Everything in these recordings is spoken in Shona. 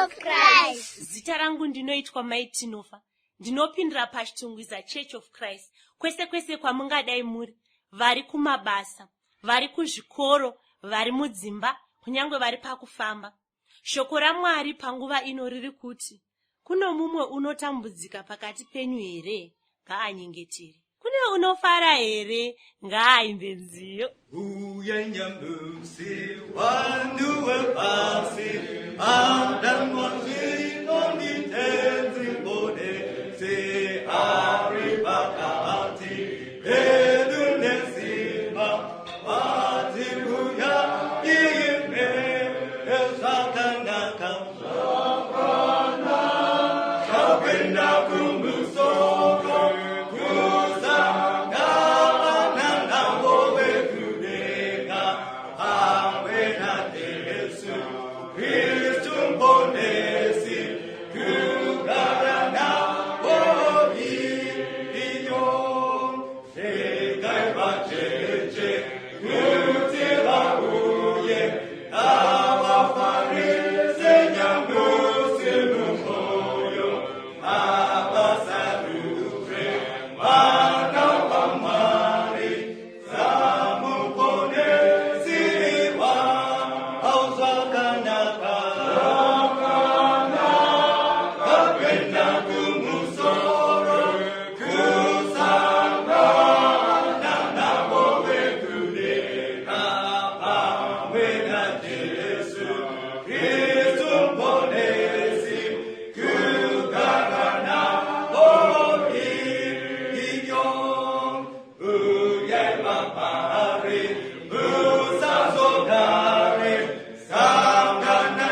of Christ. Zita rangu ndinoitwa Maitinofa. Ndinopindira paChitungwiza Church of Christ. Kwese kwese kwamungadai muri, vari kumabasa, vari kuzvikoro, vari mudzimba, kunyangwe vari pakufamba. Shoko raMwari panguva ino riri kuti, kuno mumwe unotambudzika pakati penyu here? Ngaanyengetere. Kune unofara here? Ngaaimbe nziyo. Uyai nyamusi, vanhu vepasi, Madanwa, zvino, ndiTenzi, M'ponesi, ari pakati, pedu nesimba, Wati, Uyai, Zvakanaka, kuenda kumusoro, Kusangana, navo, vekudenga, Pamwe naJesu, Kristu M'ponesi, kugara navo, Regai, vacheche, kuti, vauye, Ngavafarise, nyamusi, mumwoyo, Ngavasarure, mwana M'ponesi, Zvakanaka, kuenda kumusoro, Kusangana, navo, vekudenga, Pamwe naJesu, Kristu M'ponesi, kugara navo, Uyai mapari, musazogare, Kusangana,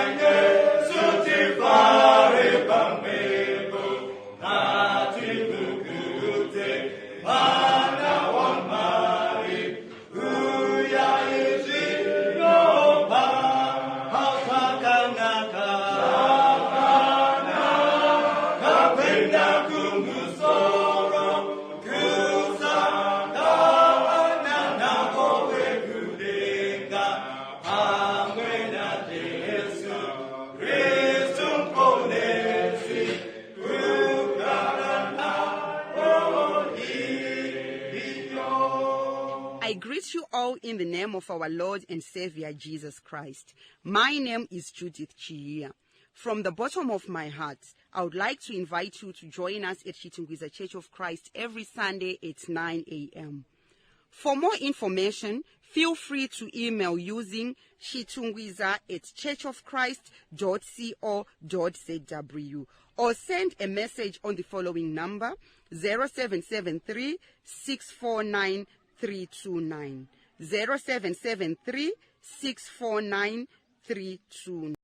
tifare Pamwe, ngativhukute, mwana waMwari, Uyai zvino, Zvakanaka, kuenda kumusoro, Kusangana, navo, vekudenga, Pamwe naJesu, Kristu M'ponesi, kugara navo. I greet you all in the name of our Lord and Savior Jesus Christ. My name is Judith Chia. From the bottom of my heart, I would like to invite you to join us at Chitungwiza Church of Christ every Sunday at 9 a.m. For more information, feel free to email using chitungwiza@churchofchrist.co.zw or send a message on the following number 0773 649 329 0773 649 329.